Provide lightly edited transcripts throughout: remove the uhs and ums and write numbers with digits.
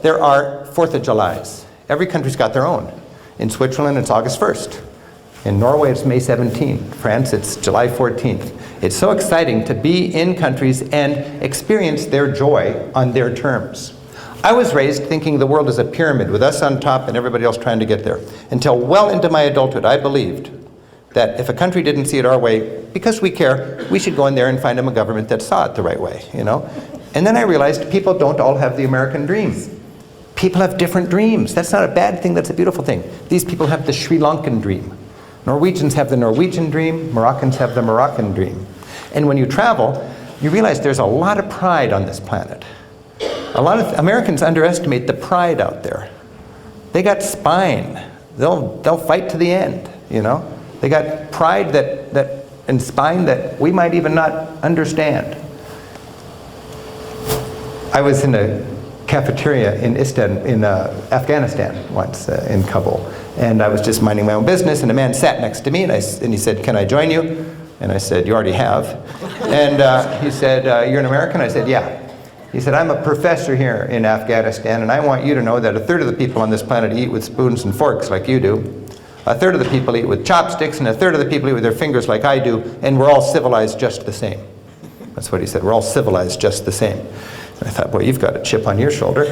there are 4th of Julys. Every country's got their own. In Switzerland, it's August 1st. In Norway, it's May 17th. France, it's July 14th. It's so exciting to be in countries and experience their joy on their terms. I was raised thinking the world is a pyramid with us on top and everybody else trying to get there. Until well into my adulthood, I believed that if a country didn't see it our way, because we care, we should go in there and find them a government that saw it the right way, you know? And then I realized people don't all have the American dream. People have different dreams. That's not a bad thing, that's a beautiful thing. These people have the Sri Lankan dream. Norwegians have the Norwegian dream, Moroccans have the Moroccan dream. And when you travel, you realize there's a lot of pride on this planet. A lot of Americans underestimate the pride out there. They got spine. They'll fight to the end, you know? They got pride and spine that we might even not understand. I was in a cafeteria in Afghanistan once, in Kabul. And I was just minding my own business, and a man sat next to me, and he said, "Can I join you?" And I said, "You already have." And he said, "You're an American?" I said, "Yeah." He said, "I'm a professor here in Afghanistan, and I want you to know that 1/3 of the people on this planet eat with spoons and forks like you do. 1/3 of the people eat with chopsticks, and 1/3 of the people eat with their fingers like I do, and we're all civilized just the same." That's what he said, we're all civilized just the same. And I thought, boy, you've got a chip on your shoulder.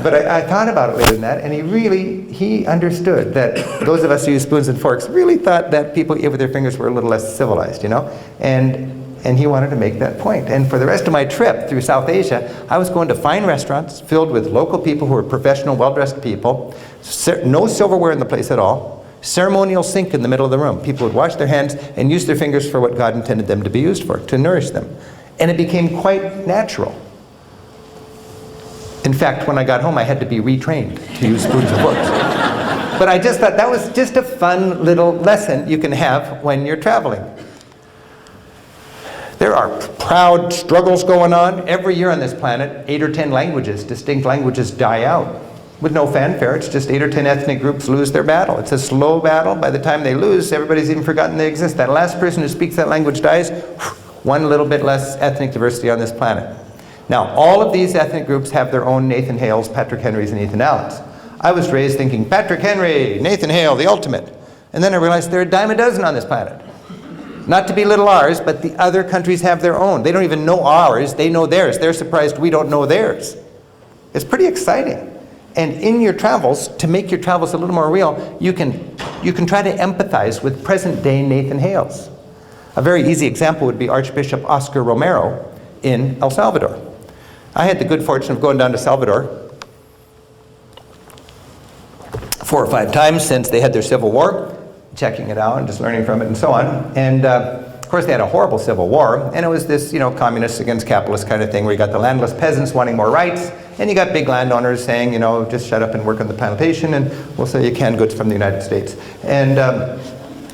But I thought about it later than that, and he understood that those of us who use spoons and forks really thought that people who eat with their fingers were a little less civilized, you know? And he wanted to make that point. And for the rest of my trip through South Asia, I was going to fine restaurants filled with local people who were professional, well-dressed people, no silverware in the place at all, ceremonial sink in the middle of the room. People would wash their hands and use their fingers for what God intended them to be used for, to nourish them. And it became quite natural. In fact, when I got home, I had to be retrained to use spoons and forks. But I just thought that was just a fun little lesson you can have when you're traveling. There are proud struggles going on. Every year on this planet, 8 or 10 languages, distinct languages, die out. With no fanfare, it's just 8 or 10 ethnic groups lose their battle. It's a slow battle. By the time they lose, everybody's even forgotten they exist. That last person who speaks that language dies, one little bit less ethnic diversity on this planet. Now, all of these ethnic groups have their own Nathan Hales, Patrick Henrys, and Ethan Allens. I was raised thinking, Patrick Henry, Nathan Hale, the ultimate. And then I realized there are a dime a dozen on this planet. Not to belittle ours, but the other countries have their own. They don't even know ours, they know theirs. They're surprised we don't know theirs. It's pretty exciting. And in your travels, to make your travels a little more real, you can try to empathize with present-day Nathan Hales. A very easy example would be Archbishop Oscar Romero in El Salvador. I had the good fortune of going down to Salvador 4 or 5 times since they had their civil war, checking it out and just learning from it and so on. And of course they had a horrible civil war, and it was this, you know, communist against capitalist kind of thing where you got the landless peasants wanting more rights, and you got big landowners saying, you know, just shut up and work on the plantation and we'll sell you canned goods from the United States. And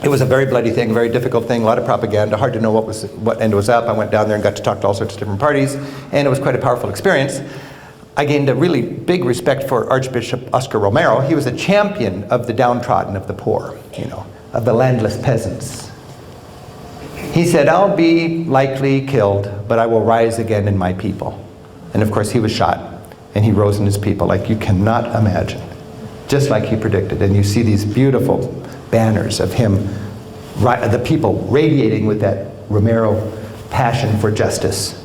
it was a very bloody thing, a very difficult thing, a lot of propaganda, hard to know what end was up. I went down there and got to talk to all sorts of different parties, and it was quite a powerful experience. I gained a really big respect for Archbishop Oscar Romero. He was a champion of the downtrodden, of the poor, you know, of the landless peasants. He said, I'll be likely killed, but I will rise again in my people. And of course he was shot, and he rose in his people like you cannot imagine, just like he predicted. And you see these beautiful banners of him, the people radiating with that Romero passion for justice.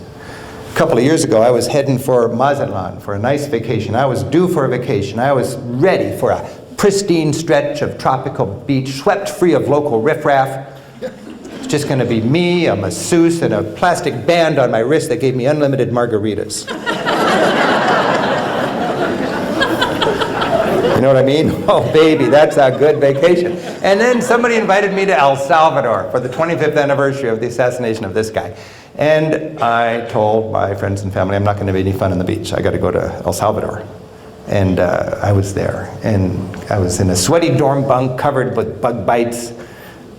A couple of years ago, I was heading for Mazatlan for a nice vacation. I was due for a vacation. I was ready for a pristine stretch of tropical beach, swept free of local riffraff. It's just going to be me, a masseuse, and a plastic band on my wrist that gave me unlimited margaritas. You know what I mean? Oh, baby, that's a good vacation. And then somebody invited me to El Salvador for the 25th anniversary of the assassination of this guy. And I told my friends and family, I'm not going to have any fun on the beach. I got to go to El Salvador. And I was there. And I was in a sweaty dorm bunk covered with bug bites,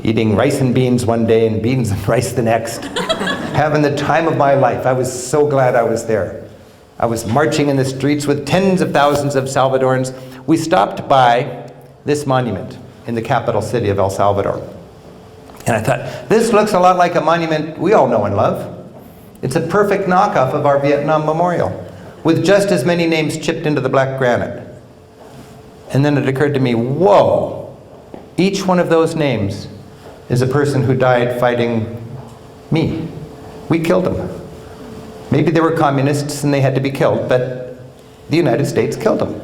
eating rice and beans one day and beans and rice the next, having the time of my life. I was so glad I was there. I was marching in the streets with tens of thousands of Salvadorans. We stopped by this monument in the capital city of El Salvador. And I thought, this looks a lot like a monument we all know and love. It's a perfect knockoff of our Vietnam Memorial. with just as many names chipped into the black granite. And then it occurred to me, whoa, each one of those names is a person who died fighting me. We killed them. Maybe they were communists and they had to be killed, but the United States killed them,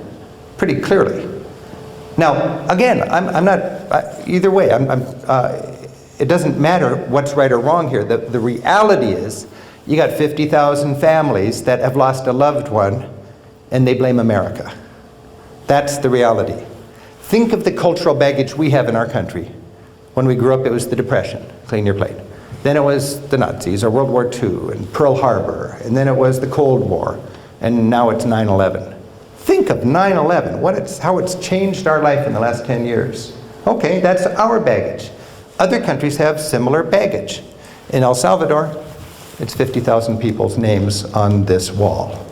pretty clearly. Now, again, I'm not, either way, it doesn't matter what's right or wrong here. The reality is, you got 50,000 families that have lost a loved one, and they blame America. That's the reality. Think of the cultural baggage we have in our country. When we grew up, it was the Depression, clean your plate. Then it was the Nazis, or World War II, and Pearl Harbor, and then it was the Cold War, and now it's 9/11. Think of 9/11, how it's changed our life in the last 10 years. Okay, that's our baggage. Other countries have similar baggage. In El Salvador, it's 50,000 people's names on this wall.